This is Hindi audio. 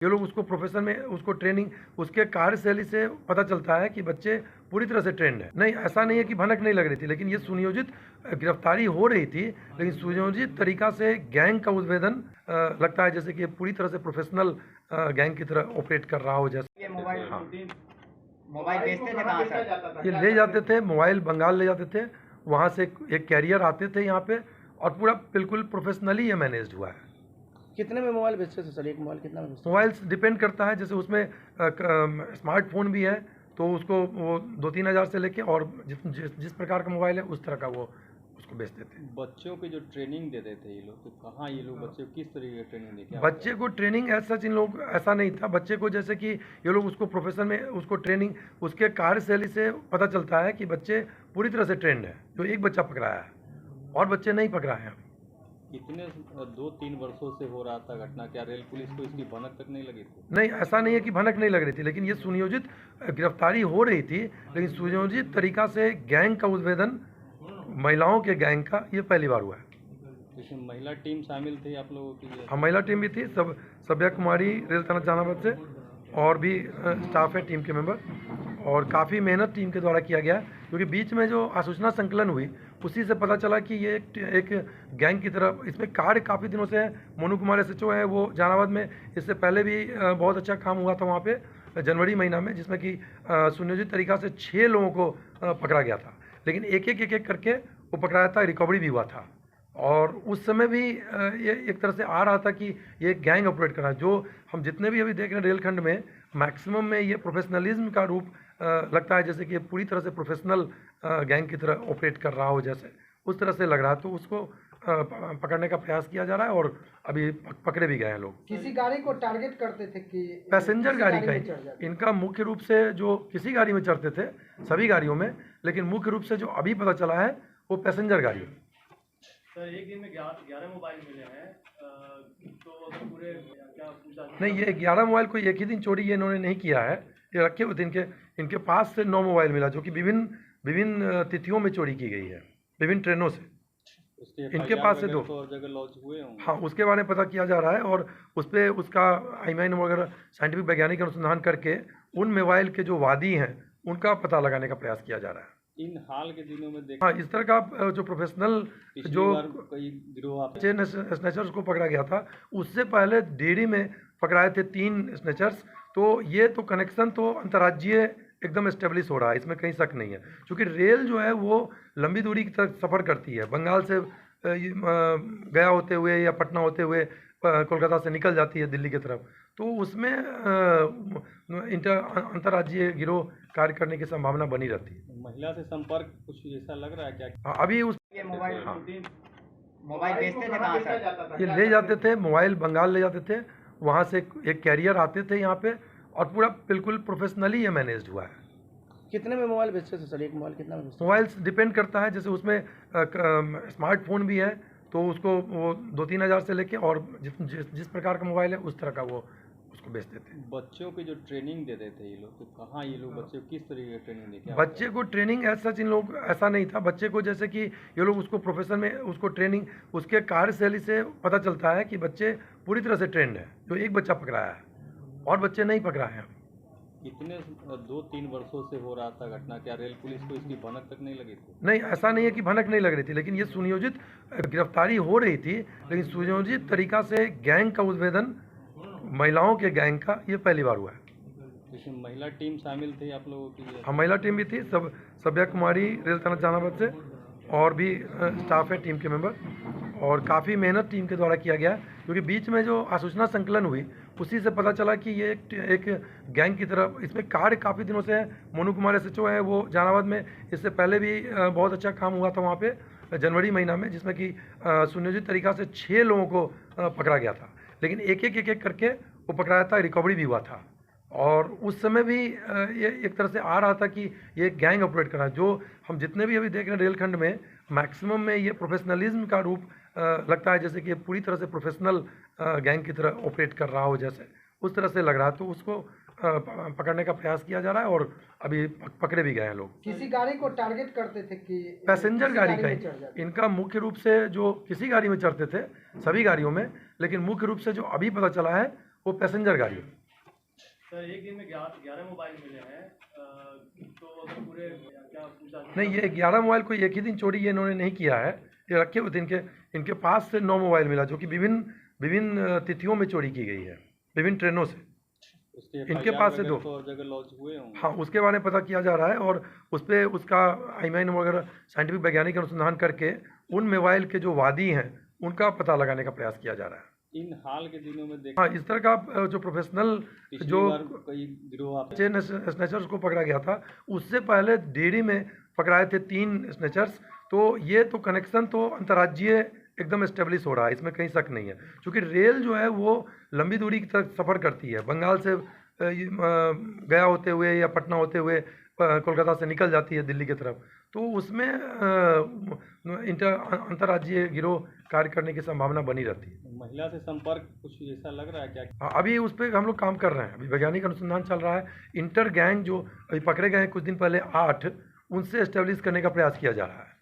ये लोग उसको प्रोफेशन में उसको ट्रेनिंग उसके कार्यशैली से पता चलता है कि बच्चे पूरी तरह से ट्रेंड है। नहीं, ऐसा नहीं है कि भनक नहीं लग रही थी, लेकिन ये सुनियोजित गिरफ्तारी हो रही थी, लेकिन सुनियोजित तरीका से गैंग का उद्भेदन लगता है जैसे कि पूरी तरह से प्रोफेशनल गैंग की तरह ऑपरेट कर रहा हो। जैसे ये मोबाइल हाँ, मोबाइल बेचते थे कहाँ से? ये ले जाते थे, मोबाइल बंगाल ले जाते थे, वहाँ से एक कैरियर आते थे यहाँ पे, और पूरा बिल्कुल प्रोफेशनली ये मैनेज हुआ है। कितने में मोबाइल बेचते थे सर? एक मोबाइल कितना में बेचते मोबाइल्स डिपेंड करता है, जैसे उसमें स्मार्टफोन भी है तो उसको वो 2-3 हज़ार से लेके और जिस प्रकार का मोबाइल है उस तरह का वो उसको बेचते थे। बच्चों की जो ट्रेनिंग देते थे ये लोग, तो कहाँ ये लोग बच्चे को किस तरीके की ट्रेनिंग देते? बच्चे को ट्रेनिंग ऐसा इन लोग ऐसा नहीं था। बच्चे को जैसे कि ये लोग उसको प्रोफेशन में उसको ट्रेनिंग उसके कार्यशैली से पता चलता है कि बच्चे पूरी तरह से ट्रेंड है। जो एक बच्चा पकड़ाया है और बच्चे नहीं पकड़ाए हैं। इतने 2-3 वर्षों से हो रहा था घटना, क्या रेल पुलिस को इसकी भनक तक नहीं लगी थी? नहीं, ऐसा नहीं है कि भनक नहीं लग रही थी, लेकिन ये सुनियोजित गिरफ्तारी हो रही थी, लेकिन सुनियोजित तरीका से गैंग का उद्भेदन, महिलाओं के गैंग का, ये पहली बार हुआ है। इसमें महिला टीम शामिल थी आप लोगों की? हाँ, महिला टीम भी थी, सब सभ्या कुमारी रेल थाना जहानाबाद से और भी स्टाफ है टीम के मेंबर, और काफ़ी मेहनत टीम के द्वारा किया गया, क्योंकि बीच में जो आसूचना संकलन हुई उसी से पता चला कि ये एक गैंग की तरह इसमें कार्य काफ़ी दिनों से है। मोनू कुमार SHO है वो जहानाबाद में, इससे पहले भी बहुत अच्छा काम हुआ था वहाँ पे जनवरी महीना में, जिसमें कि सुनियोजित तरीक़ा से 6 लोगों को पकड़ा गया था, लेकिन एक एक करके वो पकड़ाया था, रिकवरी भी हुआ था। और उस समय भी ये एक तरह से आ रहा था कि ये गैंग ऑपरेट कर रहा है। जो हम जितने भी अभी देख रहे हैं रेलखंड में, मैक्सिमम में ये प्रोफेशनलिज्म का रूप लगता है जैसे कि पूरी तरह से प्रोफेशनल गैंग की तरह ऑपरेट कर रहा हो, जैसे उस तरह से लग रहा है। तो उसको पकड़ने का प्रयास किया जा रहा है और अभी पकड़े भी गए हैं लोग। किसी गाड़ी को टारगेट करते थे कि पैसेंजर गाड़ी का में चढ़ जाते? इनका मुख्य रूप से जो किसी गाड़ी में चढ़ते थे, सभी गाड़ियों में, लेकिन मुख्य रूप से जो अभी पता चला है वो पैसेंजर गाड़ी है। सर, एक दिन में 11 मोबाइल मिले हैं, तो अगर पूरे क्या पूछा? नहीं, ये 11 मोबाइल कोई एक ही दिन चोरी ये इन्होंने नहीं किया है, ये रखे हुए थे। इनके पास से 9 मोबाइल मिला, जो कि विभिन्न तिथियों में चोरी की गई है, विभिन्न ट्रेनों से। इनके पास से 2 और जगह लॉन्च हुए होंगे। हाँ, उसके बारे में पता किया जा रहा है, और उस पर उसका आईमाइन वगैरह साइंटिफिक वैज्ञानिक अनुसंधान करके उन मोबाइल के जो वादी हैं उनका पता लगाने का प्रयास किया जा रहा है। इन हाल के दिनों में देखा हाँ, इस तरह का जो प्रोफेशनल जो कई गिरोह आप चेन स्नैचर्स को पकड़ा गया था, उससे पहले डीडी में पकड़ाए थे 3 स्नैचर्स। तो ये तो कनेक्शन तो अंतर्राज्यीय एकदम एस्टेब्लिश हो रहा है, इसमें कहीं शक नहीं है, क्योंकि रेल जो है वो लंबी दूरी की तरफ सफ़र करती है। बंगाल से गया होते हुए या पटना होते हुए कोलकाता से निकल जाती है दिल्ली की तरफ, तो उसमें अंतर्राज्यीय गिरोह कार्य करने की संभावना बनी रहती है। महिला से संपर्क कुछ ऐसा लग रहा है क्या? हाँ, अभी उस ये मोबाइल हाँ, मोबाइल बेचते थे कहाँ से? ये ले जाते थे, मोबाइल बंगाल ले जाते थे, वहाँ से एक कैरियर आते थे यहाँ पे, और पूरा बिल्कुल प्रोफेशनली ये मैनेज हुआ है। कितने में मोबाइल बेचते थे सर? एक मोबाइल कितना में बेचते मोबाइल्स डिपेंड करता है, जैसे उसमें स्मार्टफोन भी है तो उसको वो 2-3 हज़ार से लेके और जिस प्रकार का मोबाइल है उस तरह का वो उसको बेचते थे। बच्चों की जो ट्रेनिंग देते थे ये लोग, तो कहाँ ये लोग बच्चे को किस तरीके की ट्रेनिंग देते? बच्चे को ट्रेनिंग ऐसा इन लोग ऐसा नहीं था। बच्चे को जैसे कि ये लोग उसको प्रोफेशन में उसको ट्रेनिंग उसके कार्यशैली से पता चलता है कि बच्चे पूरी तरह से ट्रेंड है। जो एक बच्चा पकड़ाया है और बच्चे नहीं पकड़ाए हैं। इतने 2-3 वर्षों से हो रहा था घटना, क्या रेल पुलिस को इसकी भनक तक नहीं लगी थी? नहीं, ऐसा नहीं है कि भनक नहीं लग रही थी, लेकिन ये सुनियोजित गिरफ्तारी हो रही थी, लेकिन सुनियोजित तरीका से गैंग का उद्भेदन, महिलाओं के गैंग का, ये पहली बार हुआ है। इसमें महिला टीम शामिल थी आप लोगों की? हाँ, महिला टीम भी थी, सब सभ्या कुमारी रेल थाना जहानाबाद से और भी स्टाफ है टीम के मेंबर, और काफ़ी मेहनत टीम के द्वारा किया गया, क्योंकि बीच में जो आसूचना संकलन हुई उसी से पता चला कि ये एक गैंग की तरह इसमें कार्य काफ़ी दिनों से है। मोनू कुमार SHO है वो जहानाबाद में, इससे पहले भी बहुत अच्छा काम हुआ था वहाँ पे जनवरी महीना में, जिसमें कि सुनियोजित तरीका से 6 लोगों को पकड़ा गया था, लेकिन एक एक करके वो पकड़ाया था, रिकवरी भी हुआ था। और उस समय भी ये एक तरह से आ रहा था कि ये गैंग ऑपरेट कर रहा है। जो हम जितने भी अभी देख रहे हैं रेलखंड में, मैक्सिमम में ये प्रोफेशनलिज्म का रूप लगता है जैसे कि पूरी तरह से प्रोफेशनल गैंग की तरह ऑपरेट कर रहा हो, जैसे उस तरह से लग रहा है। तो उसको पकड़ने का प्रयास किया जा रहा है और अभी पकड़े भी गए हैं लोग। किसी गाड़ी को टारगेट करते थे कि पैसेंजर गाड़ी में चढ़ का जाते? इनका मुख्य रूप से जो किसी गाड़ी में चढ़ते थे, सभी गाड़ियों में, लेकिन मुख्य रूप से जो अभी पता चला है वो पैसेंजर गाड़ी है। सर एक दिन में 11 मोबाइल मिले हैं, तो अगर पूरे क्या पूछा नहीं, ये 11 मोबाइल कोई एक ही दिन चोरी ये इन्होंने नहीं किया है, ये रखे हुए थे। इनके पास से 9 मोबाइल मिला, जो कि विभिन्न तिथियों में चोरी की गई है, विभिन्न ट्रेनों से। उसके इनके पास से 2 तो और जगह लॉन्च हुए होंगे। हाँ, उसके बारे में पता किया जा रहा है और उस पर उसका आईमाइन वगैरह साइंटिफिक वैज्ञानिक अनुसंधान करके उन मोबाइल के जो वादी हैं उनका पता लगाने का प्रयास किया जा रहा है। इन हाल के दिनों में देखा हाँ, इस तरह का जो प्रोफेशनल पिछली जो बार कई गिरोह आप चेन स्नैचर्स को पकड़ा गया था, उससे पहले डेरी में पकड़ाए थे 3 स्नैचर्स। तो ये तो कनेक्शन तो अंतर्राज्यीय एकदम एस्टेब्लिश हो रहा है, इसमें कहीं शक नहीं है। क्योंकि रेल जो है वो लंबी दूरी की तरफ सफ़र करती है, बंगाल से गया होते हुए या पटना होते हुए कोलकाता से निकल जाती है दिल्ली की तरफ। तो उसमें अंतर्राज्यीय गिरोह कार्य करने की संभावना बनी रहती है। महिला से संपर्क कुछ ऐसा लग रहा है क्या? हाँ, अभी उस पर हम लोग काम कर रहे हैं, अभी वैज्ञानिक अनुसंधान चल रहा है। इंटर गैंग जो अभी पकड़े गए हैं कुछ दिन पहले 8, उनसे एस्टेब्लिश करने का प्रयास किया जा रहा है।